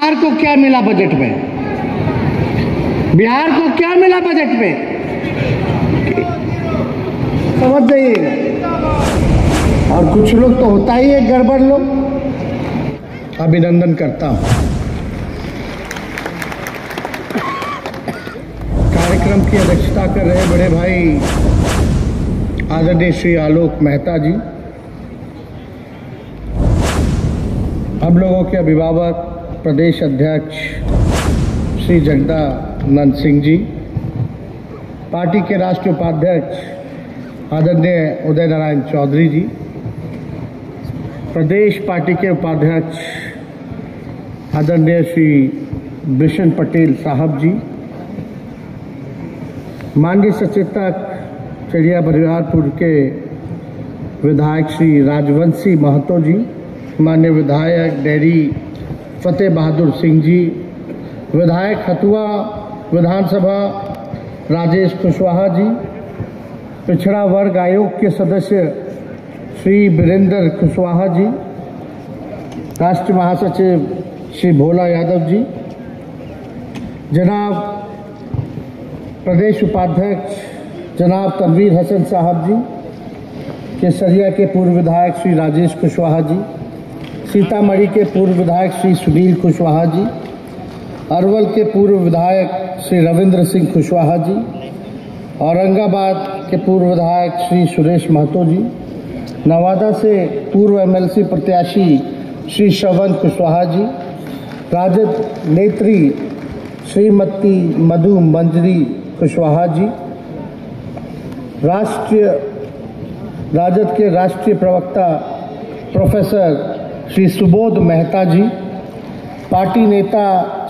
बिहार को क्या मिला बजट में? बिहार को क्या मिला बजट में? समझ जाइएगा। और कुछ लोग तो होता ही है गड़बड़ लोग। अभिनंदन करता हूं। कार्यक्रम की अध्यक्षता कर रहे बड़े भाई आदरणीय श्री आलोक मेहता जी, हम लोगों के अभिभावक प्रदेश अध्यक्ष श्री जगदानंद सिंह जी, पार्टी के राष्ट्रीय उपाध्यक्ष आदरणीय उदय नारायण चौधरी जी, प्रदेश पार्टी के उपाध्यक्ष आदरणीय श्री बिशन पटेल साहब जी, माननीय सचेतक चिड़िया बरियारपुर के विधायक श्री राजवंशी महतो जी, माननीय विधायक डेरी फतेह बहादुर सिंह जी, विधायक हथुआ विधानसभा राजेश कुशवाहा जी, पिछड़ा वर्ग आयोग के सदस्य श्री वीरेंद्र कुशवाहा जी, राष्ट्रीय महासचिव श्री भोला यादव जी, जनाब प्रदेश उपाध्यक्ष जनाब तनवीर हसन साहब जी, केसरिया के पूर्व विधायक श्री राजेश कुशवाहा जी, सीतामढ़ी के पूर्व विधायक श्री सुनील कुशवाहा जी, अरवल के पूर्व विधायक श्री रविंद्र सिंह कुशवाहा जी, औरंगाबाद के पूर्व विधायक श्री सुरेश महतो जी, नवादा से पूर्व एमएलसी प्रत्याशी श्री श्रवण कुशवाहा जी, राजद नेत्री श्रीमती मधु मंजरी कुशवाहा जी, राजद के राष्ट्रीय प्रवक्ता प्रोफेसर श्री सुबोध मेहता जी, पार्टी नेता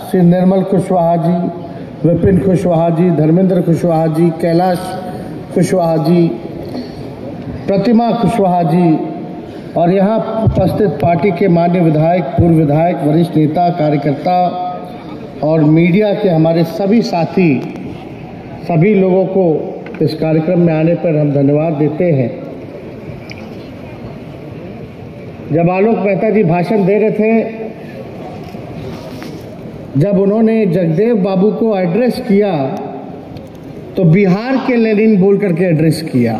श्री निर्मल कुशवाहा जी, विपिन कुशवाहा जी, धर्मेंद्र कुशवाहा जी, कैलाश कुशवाहा जी, प्रतिमा कुशवाहा जी, और यहाँ उपस्थित पार्टी के माननीय विधायक, पूर्व विधायक, वरिष्ठ नेता, कार्यकर्ता और मीडिया के हमारे सभी साथी, सभी लोगों को इस कार्यक्रम में आने पर हम धन्यवाद देते हैं। जब आलोक मेहता जी भाषण दे रहे थे, जब उन्होंने जगदेव बाबू को एड्रेस किया तो बिहार के लेनिन बोल करके एड्रेस किया।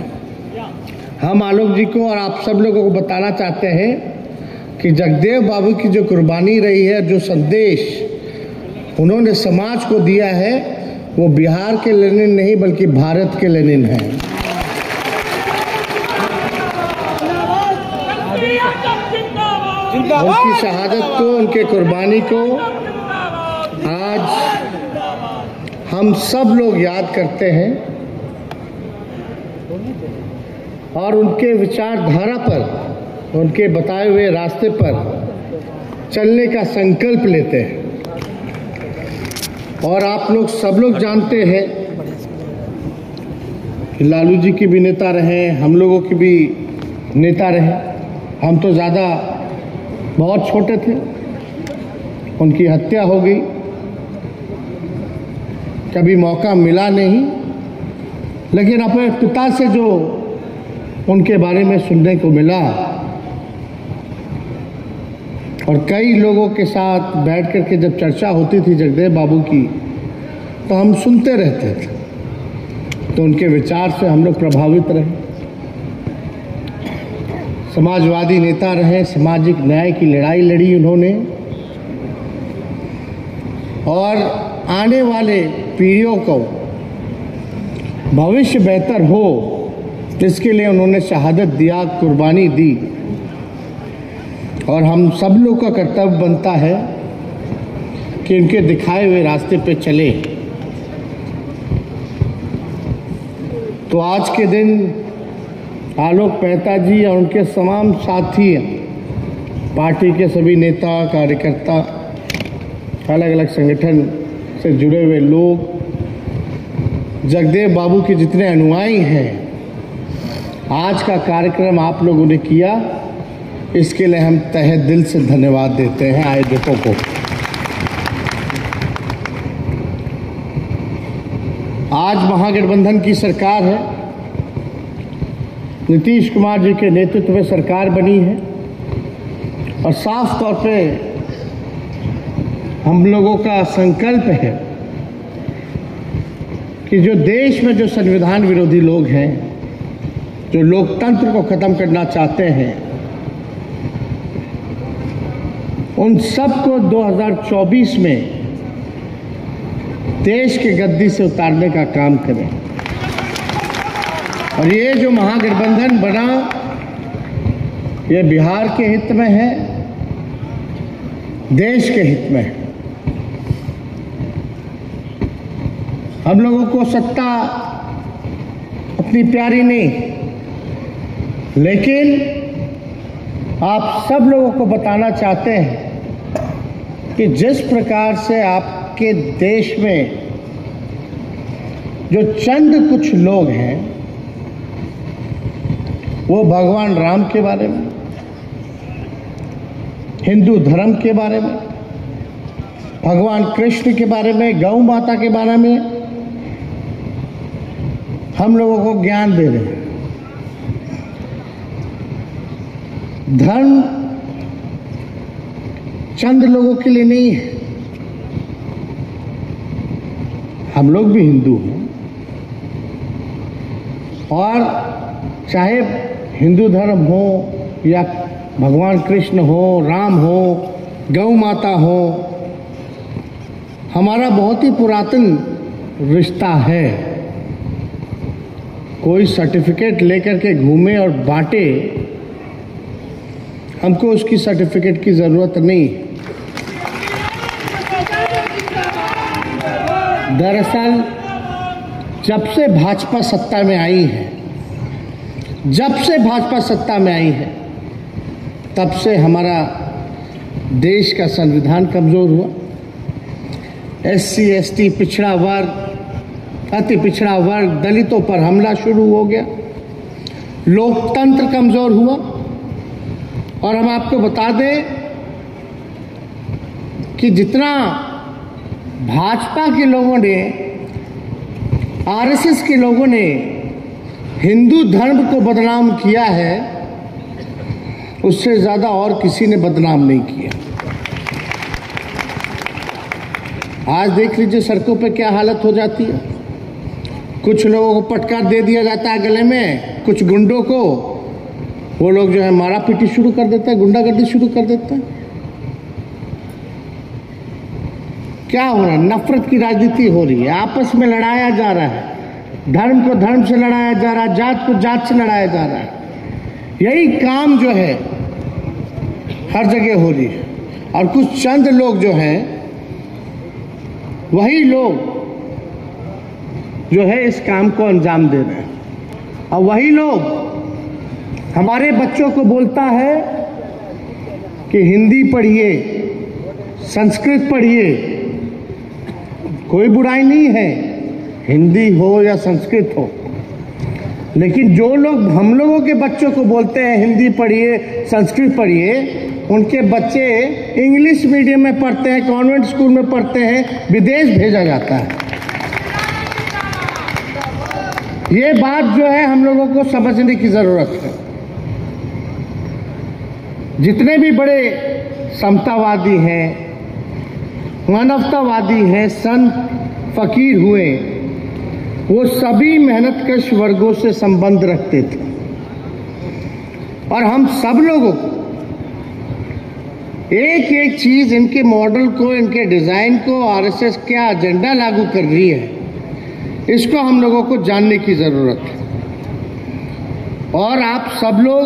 हम आलोक जी को और आप सब लोगों को बताना चाहते हैं कि जगदेव बाबू की जो कुर्बानी रही है, जो संदेश उन्होंने समाज को दिया है, वो बिहार के लेनिन नहीं बल्कि भारत के लेनिन हैं। उनकी शहादत को, उनके कुर्बानी को आज हम सब लोग याद करते हैं और उनके विचारधारा पर, उनके बताए हुए रास्ते पर चलने का संकल्प लेते हैं। और आप लोग सब लोग जानते हैं कि लालू जी की भी नेता रहे, हम लोगों की भी नेता रहे। हम तो ज़्यादा बहुत छोटे थे, उनकी हत्या हो गई, कभी मौका मिला नहीं, लेकिन अपने पिता से जो उनके बारे में सुनने को मिला और कई लोगों के साथ बैठ कर के जब चर्चा होती थी जगदेव बाबू की, तो हम सुनते रहते थे, तो उनके विचार से हम लोग प्रभावित रहे। समाजवादी नेता रहे, सामाजिक न्याय की लड़ाई लड़ी उन्होंने, और आने वाले पीढ़ियों को भविष्य बेहतर हो, इसके लिए उन्होंने शहादत दिया, कुर्बानी दी। और हम सब लोग का कर्तव्य बनता है कि उनके दिखाए हुए रास्ते पे चले। तो आज के दिन आलोक मेहता जी और उनके तमाम साथी, पार्टी के सभी नेता, कार्यकर्ता, अलग अलग संगठन से जुड़े हुए लोग, जगदेव बाबू के जितने अनुयायी हैं, आज का कार्यक्रम आप लोगों ने किया, इसके लिए हम तहे दिल से धन्यवाद देते हैं आयोजकों को। आज महागठबंधन की सरकार है, नीतीश कुमार जी के नेतृत्व में सरकार बनी है और साफ तौर पे हम लोगों का संकल्प है कि जो देश में जो संविधान विरोधी लोग हैं, जो लोकतंत्र को खत्म करना चाहते हैं, उन सबको 2024 में देश के गद्दी से उतारने का काम करें। और ये जो महागठबंधन बना, ये बिहार के हित में है, देश के हित में है। हम लोगों को सत्ता अपनी प्यारी नहीं, लेकिन आप सब लोगों को बताना चाहते हैं कि जिस प्रकार से आपके देश में जो चंद कुछ लोग हैं, वो भगवान राम के बारे में, हिंदू धर्म के बारे में, भगवान कृष्ण के बारे में, गौ माता के बारे में हम लोगों को ज्ञान दे रहे हैं। धर्म चंद लोगों के लिए नहीं है। हम लोग भी हिंदू हैं, और चाहे हिंदू धर्म हो या भगवान कृष्ण हो, राम हो, गौ माता हो, हमारा बहुत ही पुरातन रिश्ता है। कोई सर्टिफिकेट लेकर के घूमे और बांटे, हमको उसकी सर्टिफिकेट की जरूरत नहीं। दरअसल जब से भाजपा सत्ता में आई है, तब से हमारा देश का संविधान कमजोर हुआ। SC ST पिछड़ा वर्ग, अति पिछड़ा वर्ग, दलितों पर हमला शुरू हो गया, लोकतंत्र कमजोर हुआ। और हम आपको बता दें कि जितना भाजपा के लोगों ने, RSS के लोगों ने हिंदू धर्म को बदनाम किया है, उससे ज्यादा और किसी ने बदनाम नहीं किया। आज देख लीजिए सड़कों पे क्या हालत हो जाती है। कुछ लोगों को पटका दे दिया जाता है गले में, कुछ गुंडों को, वो लोग जो है मारा पीटी शुरू कर देते हैं, गुंडागर्दी शुरू कर देते हैं। क्या हो रहा है? नफरत की राजनीति हो रही है, आपस में लड़ाया जा रहा है, धर्म को धर्म से लड़ाया जा रहा है, जात को जात से लड़ाया जा रहा है। यही काम जो है हर जगह हो रही है। और कुछ चंद लोग जो हैं, वही लोग जो है इस काम को अंजाम दे रहे हैं। और वही लोग हमारे बच्चों को बोलता है कि हिंदी पढ़िए, संस्कृत पढ़िए। कोई बुराई नहीं है, हिंदी हो या संस्कृत हो, लेकिन जो लोग हम लोगों के बच्चों को बोलते हैं हिंदी पढ़िए, संस्कृत पढ़िए, उनके बच्चे इंग्लिश मीडियम में पढ़ते हैं, कॉन्वेंट स्कूल में पढ़ते हैं, विदेश भेजा जाता है। ये बात जो है हम लोगों को समझने की जरूरत है। जितने भी बड़े समतावादी हैं, मानवतावादी हैं, संत फकीर हुए, वो सभी मेहनतकश वर्गों से संबंध रखते थे। और हम सब लोगों को एक एक चीज, इनके मॉडल को, इनके डिजाइन को RSS क्या एजेंडा लागू कर रही है, इसको हम लोगों को जानने की जरूरत है। और आप सब लोग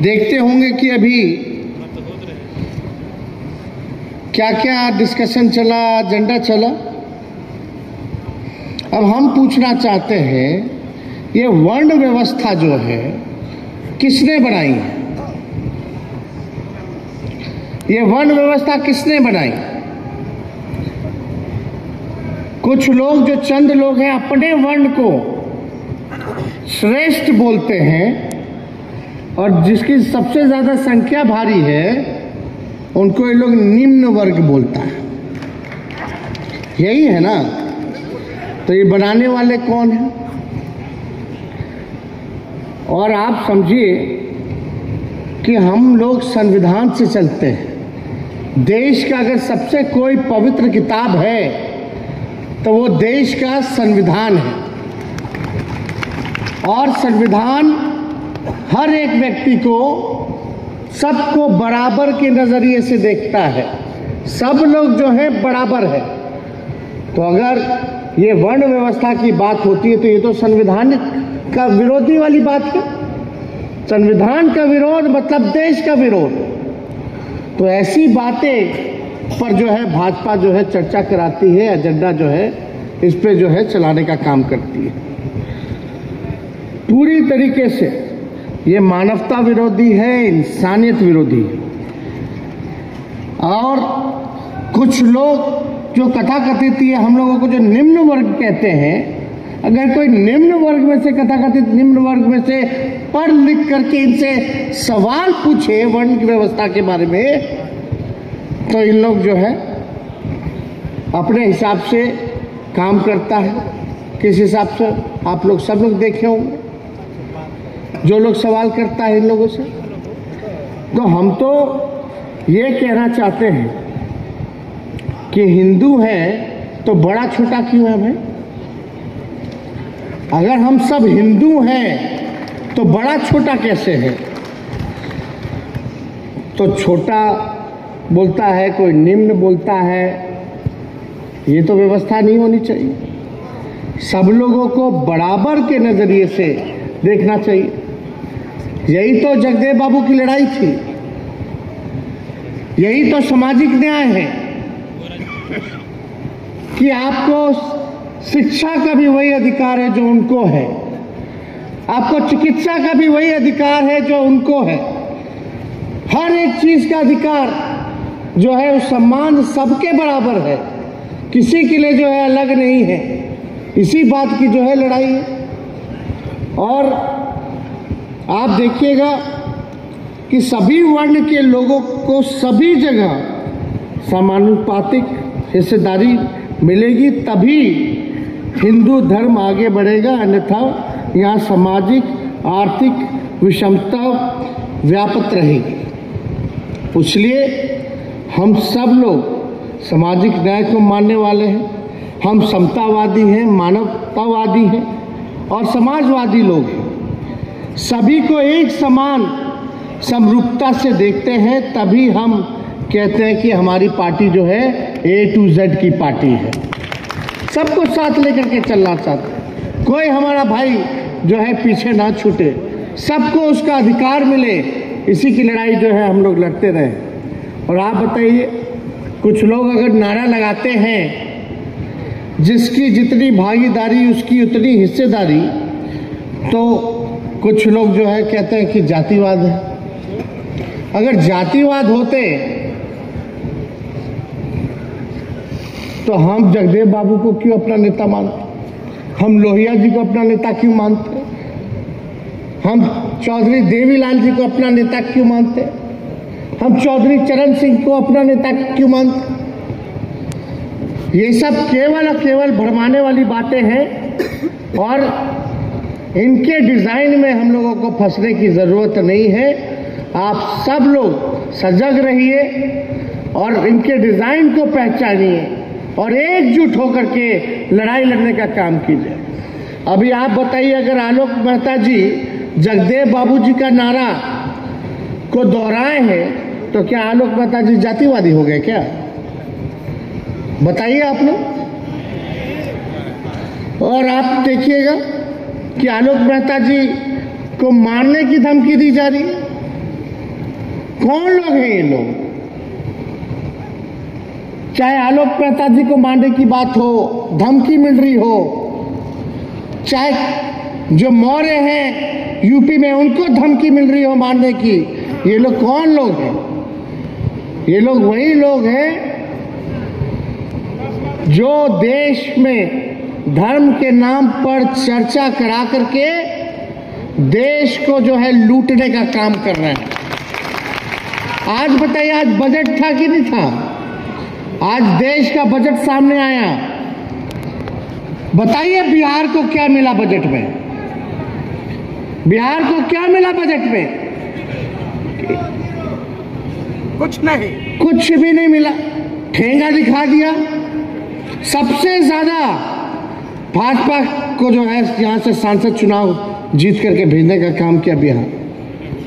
देखते होंगे कि अभी क्या क्या डिस्कशन चला, एजेंडा चला। अब हम पूछना चाहते हैं, ये वर्ण व्यवस्था जो है किसने बनाई है? ये वर्ण व्यवस्था किसने बनाई? कुछ लोग, जो चंद लोग हैं, अपने वर्ण को श्रेष्ठ बोलते हैं, और जिसकी सबसे ज्यादा संख्या भारी है, उनको ये लोग निम्न वर्ग बोलता है। यही है ना? तो ये बनाने वाले कौन हैं? और आप समझिए कि हम लोग संविधान से चलते हैं, देश का अगर सबसे कोई पवित्र किताब है तो वो देश का संविधान है। और संविधान हर एक व्यक्ति को, सबको बराबर के नजरिए से देखता है। सब लोग जो है बराबर है। तो अगर ये वर्ण व्यवस्था की बात होती है तो ये तो संविधान का विरोधी वाली बात है। संविधान का विरोध मतलब देश का विरोध। तो ऐसी बातें पर जो है भाजपा जो है चर्चा कराती है, एजेंडा जो है इस पे जो है चलाने का काम करती है। पूरी तरीके से ये मानवता विरोधी है, इंसानियत विरोधी है। और कुछ लोग जो कथाकथित ये हम लोगों को जो निम्न वर्ग कहते हैं, अगर कोई निम्न वर्ग में से, कथाकथित निम्न वर्ग में से पढ़ लिख करके इनसे सवाल पूछे वर्ण की व्यवस्था के बारे में, तो इन लोग जो है अपने हिसाब से काम करता है। किस हिसाब से आप लोग सब लोग देखे होंगे, जो लोग सवाल करता है इन लोगों से। तो हम तो ये कहना चाहते हैं कि हिंदू है तो बड़ा छोटा क्यों है भाई? अगर हम सब हिंदू हैं तो बड़ा छोटा कैसे है? तो छोटा बोलता है, कोई निम्न बोलता है, ये तो व्यवस्था नहीं होनी चाहिए। सब लोगों को बराबर के नजरिए से देखना चाहिए। यही तो जगदेव बाबू की लड़ाई थी, यही तो सामाजिक न्याय है कि आपको शिक्षा का भी वही अधिकार है जो उनको है, आपको चिकित्सा का भी वही अधिकार है जो उनको है। हर एक चीज का अधिकार जो है उस सम्मान सबके बराबर है, किसी के लिए जो है अलग नहीं है। इसी बात की जो है लड़ाई है। और आप देखिएगा कि सभी वर्ण के लोगों को सभी जगह समानुपातिक हिस्सेदारी मिलेगी, तभी हिंदू धर्म आगे बढ़ेगा। अन्यथा यहाँ सामाजिक आर्थिक विषमता व्याप्त रहेगी। इसलिए हम सब लोग सामाजिक न्याय को मानने वाले हैं। हम समतावादी हैं, मानवतावादी हैं और समाजवादी लोग हैं। सभी को एक समान समरूपता से देखते हैं, तभी हम कहते हैं कि हमारी पार्टी जो है A to Z की पार्टी है। सबको साथ लेकर के चलना चाहते हैं। कोई हमारा भाई जो है पीछे ना छूटे, सबको उसका अधिकार मिले। इसी की लड़ाई जो है हम लोग लड़ते रहे। और आप बताइए, कुछ लोग अगर नारा लगाते हैं जिसकी जितनी भागीदारी उसकी उतनी हिस्सेदारी, तो कुछ लोग जो है कहते हैं कि जातिवाद है। अगर जातिवाद होते तो हम जगदेव बाबू को क्यों अपना नेता मानते? हम लोहिया जी को अपना नेता क्यों मानते? हम चौधरी देवीलाल जी को अपना नेता क्यों मानते? हम चौधरी चरण सिंह को अपना नेता क्यों मानते? ये सब केवल और केवल भरमाने वाली बातें हैं और इनके डिजाइन में हम लोगों को फंसने की जरूरत नहीं है। आप सब लोग सजग रहिए और इनके डिजाइन को पहचानिए और एकजुट होकर के लड़ाई लड़ने का काम कीजिए। अभी आप बताइए, अगर आलोक मेहता जी जगदेव बाबू जी का नारा को दोहराए हैं तो क्या आलोक मेहता जी जातिवादी हो गए क्या? बताइए आप लोग। और आप देखिएगा कि आलोक मेहता जी को मारने की धमकी दी जा रही है। कौन लोग हैं ये लोग? चाहे आलोक मेहता जी को मारने की बात हो, धमकी मिल रही हो, चाहे जो मौर्य हैं यूपी में उनको धमकी मिल रही हो मारने की, ये लोग कौन लोग हैं? ये लोग वही लोग हैं जो देश में धर्म के नाम पर चर्चा करा करके देश को जो है लूटने का काम कर रहे हैं। आज बताइए, आज बजट था कि नहीं था? आज देश का बजट सामने आया। बताइए बिहार को क्या मिला बजट में? बिहार को क्या मिला बजट में? कुछ नहीं, कुछ भी नहीं मिला, ठेंगा दिखा दिया। सबसे ज्यादा भाजपा को जो है यहाँ से सांसद चुनाव जीत करके भेजने का काम किया बिहार।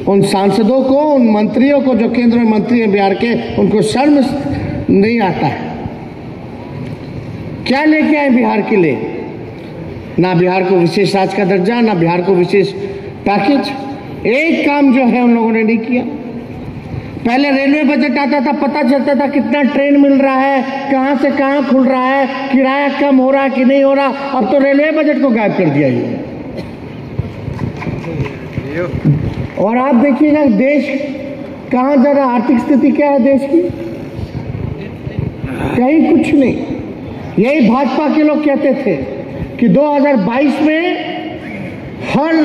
उन सांसदों को, उन मंत्रियों को जो केंद्र में मंत्री हैं बिहार के, उनको शर्म नहीं आता है। क्या लेके आए बिहार के लिए? ना बिहार को विशेष राज्य का दर्जा, ना बिहार को विशेष पैकेज। एक काम जो है उन लोगों ने नहीं किया। पहले रेलवे बजट आता था, पता चलता था कितना ट्रेन मिल रहा है, कहां से कहां खुल रहा है, किराया कम हो रहा है कि नहीं हो रहा। अब तो रेलवे बजट को गायब कर दिया ये। और आप देखिएगा देश कहां जा रहा, आर्थिक स्थिति क्या है देश की? कहीं कुछ नहीं। यही भाजपा के लोग कहते थे कि 2022 में हर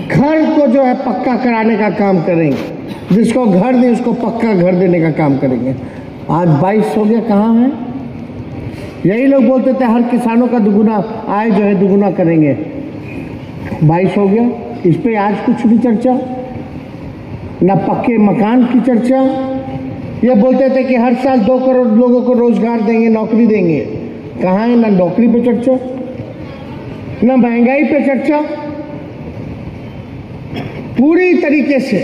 घर को जो है पक्का कराने का काम करेंगे, जिसको घर नहीं उसको पक्का घर देने का काम करेंगे। आज 22 हो गया, कहाँ है? यही लोग बोलते थे हर किसानों का दुगुना आय जो है दुगुना करेंगे। 22 हो गया, इस पे आज कुछ भी चर्चा न, पक्के मकान की चर्चा। ये बोलते थे कि हर साल 2 करोड़ लोगों को रोजगार देंगे, नौकरी देंगे। कहाँ है? ना नौकरी पे चर्चा, ना महंगाई पे चर्चा। पूरी तरीके से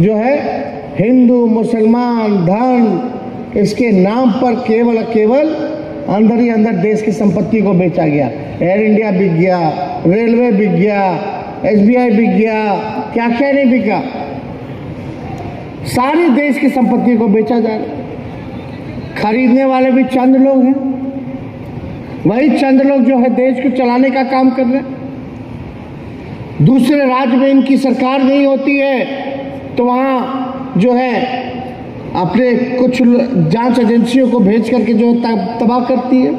जो है हिंदू मुसलमान धर्म, इसके नाम पर केवल केवल अंदर ही अंदर देश की संपत्ति को बेचा गया। एयर इंडिया बिक गया, रेलवे बिक गया, SBI बिक गया, क्या क्या नहीं बिका। सारी देश की संपत्ति को बेचा जा रहा। खरीदने वाले भी चंद लोग हैं। वही चंद लोग जो है देश को चलाने का काम कर रहे हैं। दूसरे राज्य में इनकी सरकार नहीं होती है तो वहां जो है अपने कुछ जांच एजेंसियों को भेज करके जो है तबाह करती है,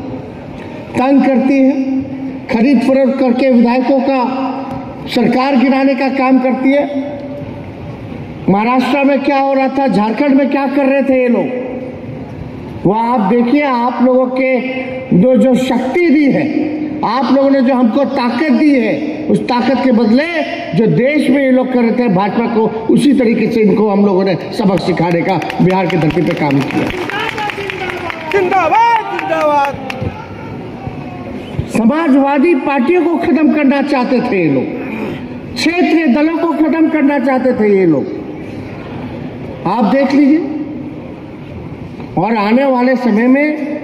तंग करती है, खरीद फरोख्त करके विधायकों का सरकार गिराने का काम करती है। महाराष्ट्र में क्या हो रहा था, झारखंड में क्या कर रहे थे ये लोग, वह आप देखिए। आप लोगों के जो शक्ति दी है, आप लोगों ने जो हमको ताकत दी है, उस ताकत के बदले जो देश में ये लोग कर रहे थे भाजपा को, उसी तरीके से इनको हम लोगों ने सबक सिखाने का बिहार की धरती पे काम किया। जिंदाबाद जिंदाबाद। समाजवादी पार्टियों को खत्म करना चाहते थे ये लोग, क्षेत्रीय दलों को खत्म करना चाहते थे ये लोग। आप देख लीजिए। और आने वाले समय में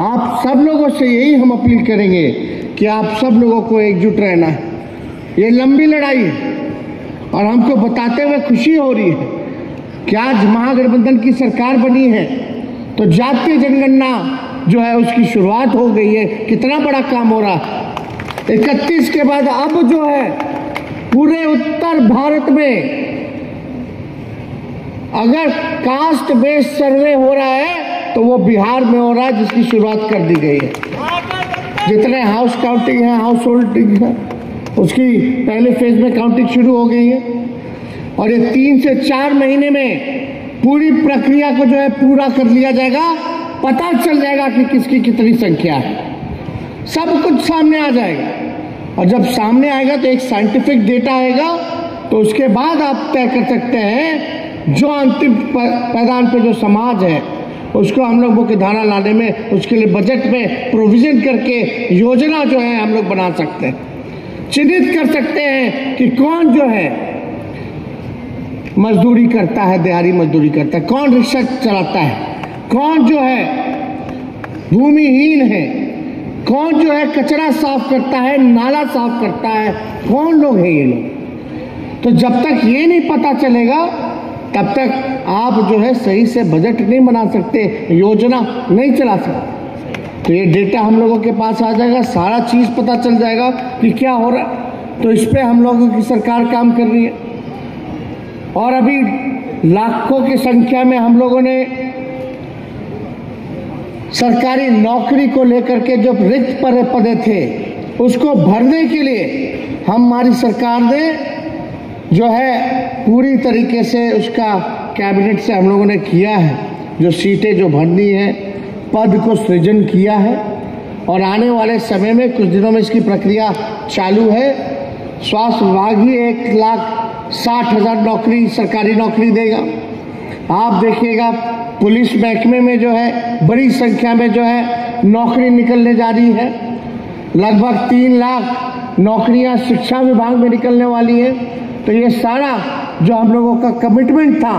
आप सब लोगों से यही हम अपील करेंगे कि आप सब लोगों को एकजुट रहना है। ये लंबी लड़ाई है और हमको बताते हुए खुशी हो रही है कि आज महागठबंधन की सरकार बनी है तो जातीय जनगणना जो है उसकी शुरुआत हो गई है। कितना बड़ा काम हो रहा। 31 के बाद अब जो है पूरे उत्तर भारत में अगर कास्ट बेस्ड सर्वे हो रहा है तो वो बिहार में हो रहा है, जिसकी शुरुआत कर दी गई है। जितने हाउस काउंटिंग है, हाउस होल्डिंग है, उसकी पहले फेज में काउंटिंग शुरू हो गई है। और ये 3 से 4 महीने में पूरी प्रक्रिया को जो है पूरा कर लिया जाएगा। पता चल जाएगा कि किसकी कितनी संख्या है, सब कुछ सामने आ जाएगा। और जब सामने आएगा तो एक साइंटिफिक डेटा आएगा, तो उसके बाद आप तय कर सकते हैं जो अंतिम पैदान पे जो समाज है उसको हम लोग मुख्य धारा लाने में, उसके लिए बजट में प्रोविजन करके योजना जो है हम लोग बना सकते हैं। चिन्हित कर सकते हैं कि कौन जो है मजदूरी करता है, दिहाड़ी मजदूरी करता है, कौन रिक्शा चलाता है, कौन जो है भूमिहीन है, कौन जो है कचरा साफ करता है, नाला साफ करता है, कौन लोग हैं ये लोग। तो जब तक ये नहीं पता चलेगा तब तक आप जो है सही से बजट नहीं बना सकते, योजना नहीं चला सकते। तो ये डेटा हम लोगों के पास आ जाएगा, सारा चीज पता चल जाएगा कि क्या हो रहा है। तो इस पे हम लोगों की सरकार काम कर रही है। और अभी लाखों की संख्या में हम लोगों ने सरकारी नौकरी को लेकर के जो रिक्त पदे थे उसको भरने के लिए हमारी सरकार ने जो है पूरी तरीके से उसका कैबिनेट से हम लोगों ने किया है। जो सीटें जो भरनी है, पद को सृजन किया है। और आने वाले समय में कुछ दिनों में इसकी प्रक्रिया चालू है। स्वास्थ्य विभाग ही 1,60,000 नौकरी, सरकारी नौकरी देगा। आप देखिएगा पुलिस महकमे में जो है बड़ी संख्या में जो है नौकरी निकलने जा रही है। लगभग 3 लाख नौकरियां शिक्षा विभाग में निकलने वाली है। तो ये सारा जो हम लोगों का कमिटमेंट था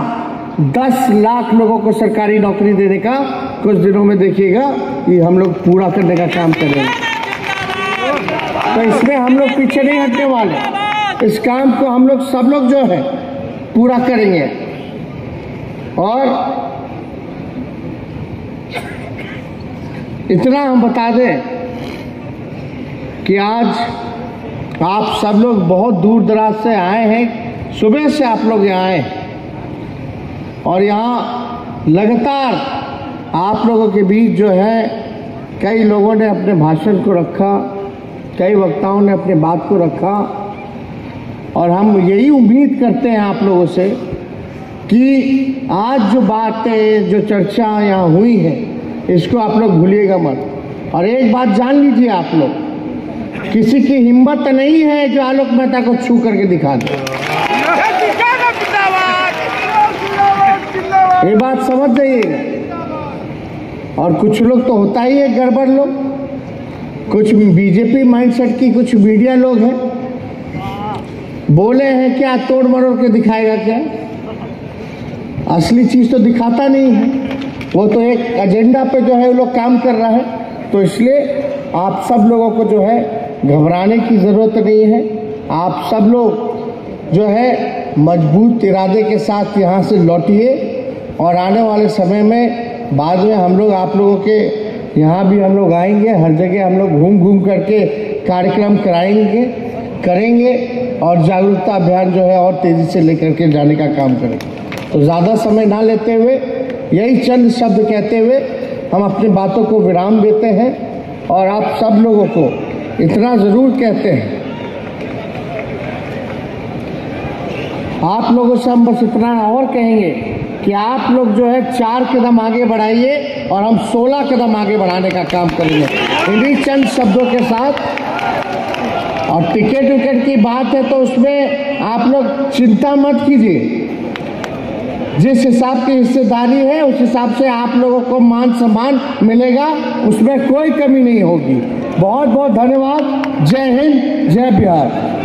10 लाख लोगों को सरकारी नौकरी देने का, कुछ दिनों में देखिएगा ये हम लोग पूरा करने का काम करेंगे। तो इसमें हम लोग पीछे नहीं हटने वाले। इस काम को हम लोग सब लोग जो है पूरा करेंगे। और इतना हम बता दें कि आज आप सब लोग बहुत दूर दराज से आए हैं। सुबह से आप लोग यहाँ आए और यहाँ लगातार आप लोगों के बीच जो है कई लोगों ने अपने भाषण को रखा, कई वक्ताओं ने अपने बात को रखा। और हम यही उम्मीद करते हैं आप लोगों से कि आज जो बातें जो चर्चा यहाँ हुई है इसको आप लोग भूलिएगा मत। और एक बात जान लीजिए आप लोग, किसी की हिम्मत नहीं है जो आलोक मेहता को छू करके दिखा दे। ये बात समझ जाइएगा। और कुछ लोग तो होता ही है गड़बड़ लोग, कुछ बीजेपी माइंडसेट की कुछ मीडिया लोग हैं, बोले हैं क्या तोड़ मरोड़ के दिखाएगा क्या, असली चीज तो दिखाता नहीं है। वो तो एक एजेंडा पे जो है वो लोग काम कर रहा है। तो इसलिए आप सब लोगों को जो है घबराने की जरूरत नहीं है। आप सब लोग जो है मजबूत इरादे के साथ यहाँ से लौटिए और आने वाले समय में बाद में हम लोग आप लोगों के यहाँ भी हम लोग आएंगे। हर जगह हम लोग घूम घूम करके कार्यक्रम करेंगे और जागरूकता अभियान जो है और तेजी से लेकर के जाने का काम करेंगे। तो ज़्यादा समय ना लेते हुए यही चंद शब्द कहते हुए हम अपनी बातों को विराम देते हैं। और आप सब लोगों को इतना ज़रूर कहते हैं, आप लोगों से हम बस इतना और कहेंगे कि आप लोग जो है 4 कदम आगे बढ़ाइए और हम 16 कदम आगे बढ़ाने का काम करेंगे इन्हीं चंद शब्दों के साथ। और टिकट विकेट की बात है तो उसमें आप लोग चिंता मत कीजिए। जिस हिसाब की हिस्सेदारी है उस हिसाब से आप लोगों को मान सम्मान मिलेगा, उसमें कोई कमी नहीं होगी। बहुत बहुत धन्यवाद। जय हिंद, जय बिहार।